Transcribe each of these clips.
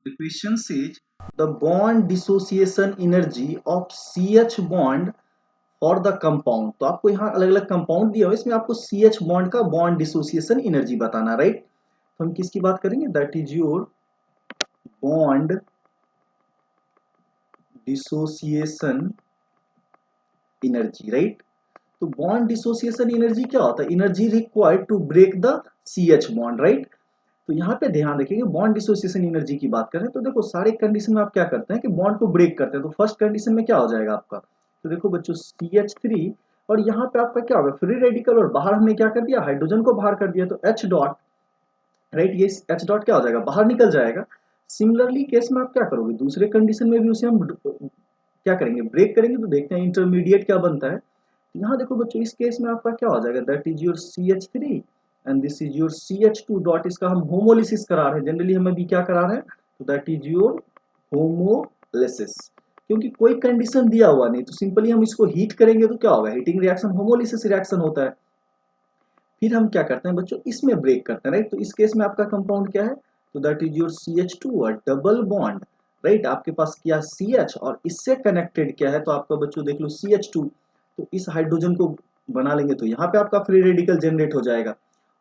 The question says the bond dissociation energy of CH bond for the compound. तो आपको यहाँ अलग अलग कंपाउंड दिया हुआ है, इसमें आपको CH बॉन्ड का बॉन्ड डिसोसिएशन एनर्जी बताना, राइट। तो हम किसकी बात करेंगे, that is your bond dissociation energy, right. तो बॉन्ड डिसोसिएशन एनर्जी क्या होता है, energy required to break the CH bond, right. तो यहाँ पे ध्यान रखिएगा, बॉन्ड डिसोसिएशन एनर्जी की बात करें तो देखो सारे कंडीशन में आप क्या करते हैं कि बॉन्ड को ब्रेक करते हैं। तो फर्स्ट कंडीशन में क्या हो जाएगा आपका, तो देखो बच्चों CH3, और यहाँ पे आपका क्या होगा, फ्री रेडिकल, और बाहर हमने क्या कर दिया, हाइड्रोजन को बाहर कर दिया, तो H डॉट, राइट, ये H डॉट क्या हो जाएगा, बाहर निकल जाएगा। सिमिलरली केस में आप क्या करोगे, दूसरे कंडीशन में भी उसे हम क्या करेंगे, ब्रेक करेंगे। तो देखते हैं इंटरमीडिएट क्या बनता है। यहाँ देखो बच्चों इस केस में आपका क्या हो जाएगा, that is your CH3 and this is your CH2 dot, इसका हम होमोलिसिस करा रहे हैं, जनरली हम अभी क्या करा रहे हैं, तो दैट इज योर होमोलिसिस। क्योंकि कोई कंडीशन दिया हुआ नहीं, तो सिंपली हम इसको हीट करेंगे तो क्या होगा, हीटिंग रिएक्शन, होमोलिसिस रिएक्शन होता है। फिर हम क्या करते हैं बच्चों, इसमें ब्रेक करते हैं, राइट। तो इस केस में आपका कंपाउंड क्या है, तो दैट इज योर CH2 और डबल बॉन्ड, राइट। आपके पास क्या CH और इससे कनेक्टेड क्या है, तो आपका बच्चों देख लो CH2, तो इस हाइड्रोजन को बना लेंगे तो यहाँ पे आपका फ्री रेडिकल जनरेट हो जाएगा।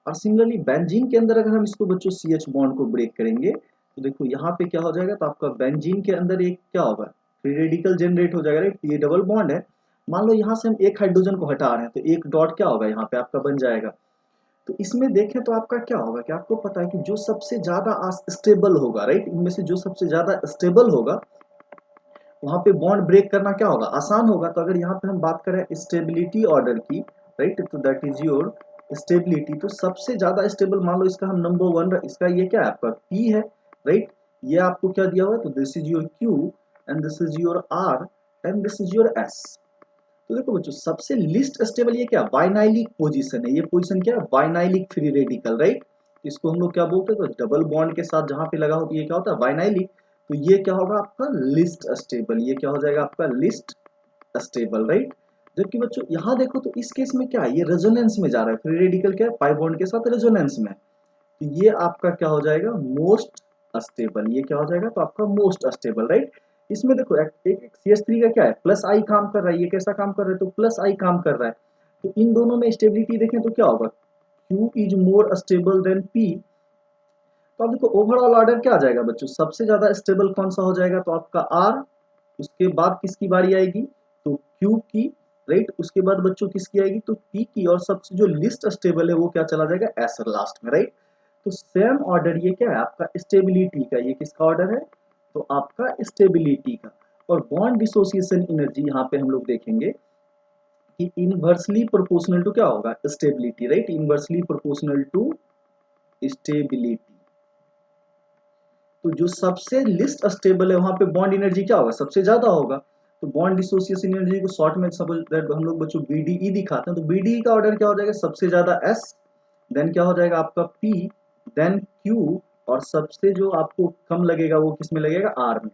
और सिमिलरली बेंजीन के अंदर अगर हम इसको बच्चों CH बॉन्ड को ब्रेक करेंगे तो देखो यहाँ पे क्या हो जाएगा, तो आपका बेंजीन के अंदर एक क्या होगा, फ्री रेडिकल जनरेट हो जाएगा, राइट। ये डबल बॉन्ड है, मान लो यहाँ से हम एक हाइड्रोजन को हटा रहे हैं, तो एक डॉट क्या होगा यहाँ पे आपका बन जाएगा। तो इसमें देखें तो आपका क्या होगा कि आपको पता है कि जो सबसे ज्यादा स्टेबल होगा, राइट, इनमें से जो सबसे ज्यादा स्टेबल होगा वहां पे बॉन्ड ब्रेक करना क्या होगा, आसान होगा। तो अगर यहाँ पे हम बात करें स्टेबिलिटी ऑर्डर की, राइट, तो दैट इज योर स्टेबिलिटी, तो सबसे ज्यादा स्टेबल मान लो इसका हम नंबर 1, इसका ये क्या है आपका P है, राइट। ये आपको क्या दिया हुआ है, तो this is your Q and this is your R and this is your S। तो देखो बच्चों सबसे लिस्ट स्टेबल ये क्या, बाइनाइलिक पोजीशन है, ये पोजीशन क्या है, बाइनाइलिक फ्री रेडिकल, राइट। इसको हम लोग क्या बोलते हैं, तो डबल बॉन्ड के साथ जहां पे लगा हो तो ये क्या होता है, बाइनाइलिक। तो ये क्या होगा आपका लिस्ट स्टेबल, ये क्या हो जाएगा आपका लिस्ट स्टेबल, राइट। जबकि बच्चों यहाँ देखो तो इस केस में क्या है, ये रेजोनेंस में जा रहा है, फ्री रेडिकल क्या है, पाई बॉन्ड के साथ रेजोनेंस में। तो ये आपका क्या हो जाएगा, मोस्ट अस्टेबल, ये क्या हो जाएगा, तो आपका मोस्ट अस्टेबल, राइट। इसमें देखो एक CH3 का क्या है, प्लस आई काम कर रहा है, ये कैसा काम कर रहा है, तो प्लस आई काम कर रहा है। तो इन दोनों में स्टेबिलिटी देखें तो क्या होगा, Q is more stable then P। तो अब देखो ओवरऑल ऑर्डर क्या आ जाएगा बच्चों, सबसे ज्यादा स्टेबल कौन सा हो जाएगा, तो आपका R, उसके बाद किसकी बारी आएगी, तो Q की, राइट। उसके बाद बच्चों किसकी आएगी, तो P की, और सबसे जो लिस्ट स्टेबल है वो क्या चला जाएगा, S लास्ट में, राइट। तो सेम ऑर्डर ये क्या है आपका स्टेबिलिटी का, ये किसका ऑर्डर है, तो आपका स्टेबिलिटी का। और बॉन्ड डिसोसिएशन एनर्जी यहाँ पे हम लोग देखेंगे कि इनवर्सली प्रोपोर्शनल टू क्या होगा, stability, right, inversely proportional to stability. तो जो सबसे लिस्ट स्टेबल है वहां पे बॉन्ड एनर्जी क्या होगा, सबसे ज्यादा होगा। तो बॉन्ड डिसोसिएशन एनर्जी को शॉर्ट में सपोज दैट हम लोग बच्चों BDE दिखाते हैं, तो BDE का ऑर्डर क्या हो जाएगा, सबसे ज्यादा S, देन क्या हो जाएगा आपका P, देन Q, और सबसे जो आपको कम लगेगा वो किस में लगेगा, R में।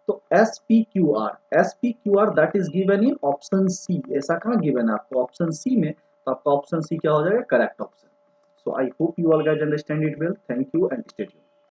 तो SPQR that is given in option C, ऐसा कहाँ गिवन है आपको, ऑप्शन सी में। तो आपका ऑप्शन सी क्या हो जाएगा, correct option. So I hope you all guys understand it well, thank you and stay tuned.